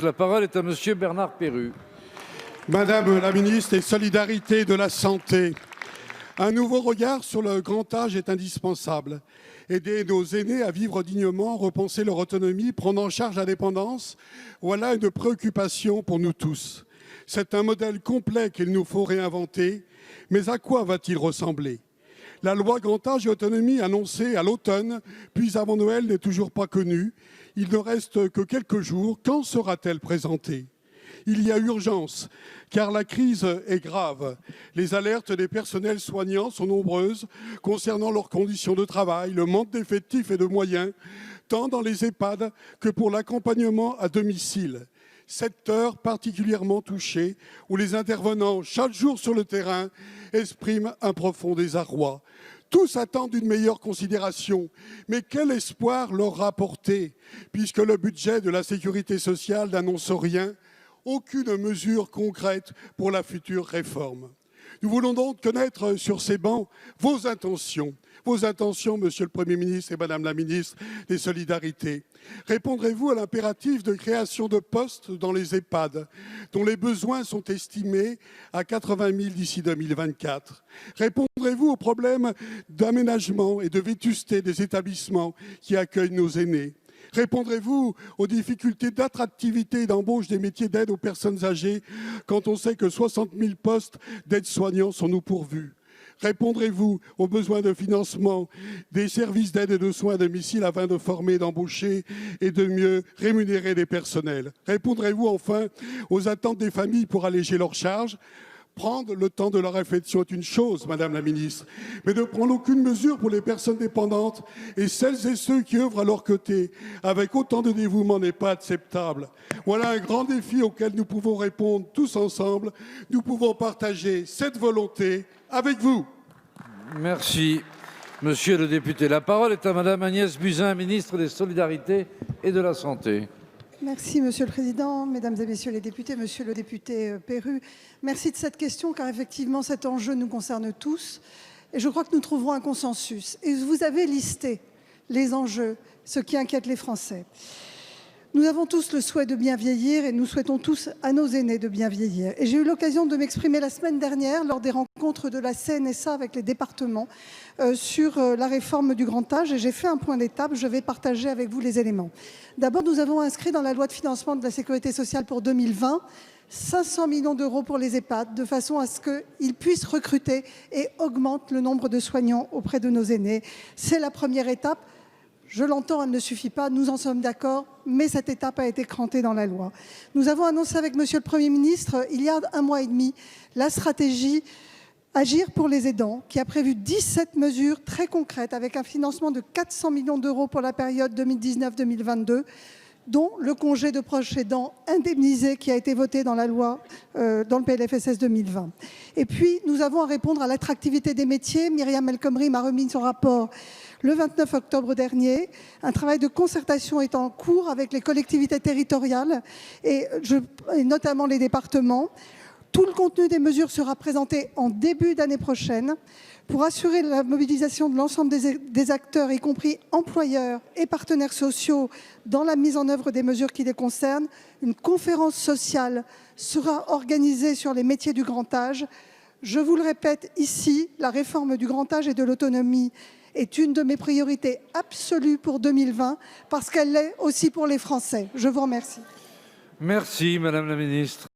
La parole est à Monsieur Bernard Perrut. Madame la ministre des Solidarités et de la Santé, un nouveau regard sur le grand âge est indispensable. Aider nos aînés à vivre dignement, repenser leur autonomie, prendre en charge la dépendance, voilà une préoccupation pour nous tous. C'est un modèle complet qu'il nous faut réinventer. Mais à quoi va-t-il ressembler ? La loi grand âge et autonomie annoncée à l'automne, puis avant Noël, n'est toujours pas connue. Il ne reste que quelques jours. Quand sera-t-elle présentée ? Il y a urgence, car la crise est grave. Les alertes des personnels soignants sont nombreuses concernant leurs conditions de travail, le manque d'effectifs et de moyens, tant dans les EHPAD que pour l'accompagnement à domicile. Secteur particulièrement touché, où les intervenants, chaque jour sur le terrain, expriment un profond désarroi. Tous attendent une meilleure considération, mais quel espoir leur rapporter, puisque le budget de la sécurité sociale n'annonce rien, aucune mesure concrète pour la future réforme. Nous voulons donc connaître sur ces bancs vos intentions, Monsieur le Premier ministre et Madame la ministre des Solidarités. Répondrez-vous à l'impératif de création de postes dans les EHPAD, dont les besoins sont estimés à 80 000 d'ici 2024 ? Répondrez-vous aux problèmes d'aménagement et de vétusté des établissements qui accueillent nos aînés ? Répondrez-vous aux difficultés d'attractivité et d'embauche des métiers d'aide aux personnes âgées quand on sait que 60 000 postes d'aides-soignants sont non pourvus ? Répondrez-vous aux besoins de financement des services d'aide et de soins à domicile afin de former, d'embaucher et de mieux rémunérer les personnels ? Répondrez-vous enfin aux attentes des familles pour alléger leurs charges ? Prendre le temps de la réflexion est une chose, Madame la ministre, mais ne prendre aucune mesure pour les personnes dépendantes et celles et ceux qui œuvrent à leur côté avec autant de dévouement n'est pas acceptable. Voilà un grand défi auquel nous pouvons répondre tous ensemble. Nous pouvons partager cette volonté avec vous. Merci, Monsieur le député. La parole est à Madame Agnès Buzyn, ministre des Solidarités et de la Santé. Merci, Monsieur le Président, Mesdames et Messieurs les députés, Monsieur le député Perrut. Merci de cette question, car effectivement, cet enjeu nous concerne tous. Et je crois que nous trouverons un consensus. Et vous avez listé les enjeux, ce qui inquiète les Français. Nous avons tous le souhait de bien vieillir et nous souhaitons tous à nos aînés de bien vieillir. Et j'ai eu l'occasion de m'exprimer la semaine dernière lors des rencontres de la CNSA avec les départements sur la réforme du grand âge et j'ai fait un point d'étape. Je vais partager avec vous les éléments. D'abord, nous avons inscrit dans la loi de financement de la sécurité sociale pour 2020 500 millions d'euros pour les EHPAD, de façon à ce qu'ils puissent recruter et augmentent le nombre de soignants auprès de nos aînés. C'est la première étape. Je l'entends, elle ne suffit pas, nous en sommes d'accord, mais cette étape a été crantée dans la loi. Nous avons annoncé avec Monsieur le Premier ministre, il y a 1 mois et demi, la stratégie Agir pour les aidants, qui a prévu 17 mesures très concrètes, avec un financement de 400 millions d'euros pour la période 2019-2022, dont le congé de proche aidant indemnisé qui a été voté dans la loi, dans le PLFSS 2020. Et puis, nous avons à répondre à l'attractivité des métiers. Myriam El Khomri m'a remis son rapport le 29 octobre dernier. Un travail de concertation est en cours avec les collectivités territoriales et notamment les départements. Tout le contenu des mesures sera présenté en début d'année prochaine pour assurer la mobilisation de l'ensemble des acteurs, y compris employeurs et partenaires sociaux, dans la mise en œuvre des mesures qui les concernent. Une conférence sociale sera organisée sur les métiers du grand âge. Je vous le répète ici, la réforme du grand âge et de l'autonomie est une de mes priorités absolues pour 2020 parce qu'elle l'est aussi pour les Français. Je vous remercie. Merci, Madame la ministre.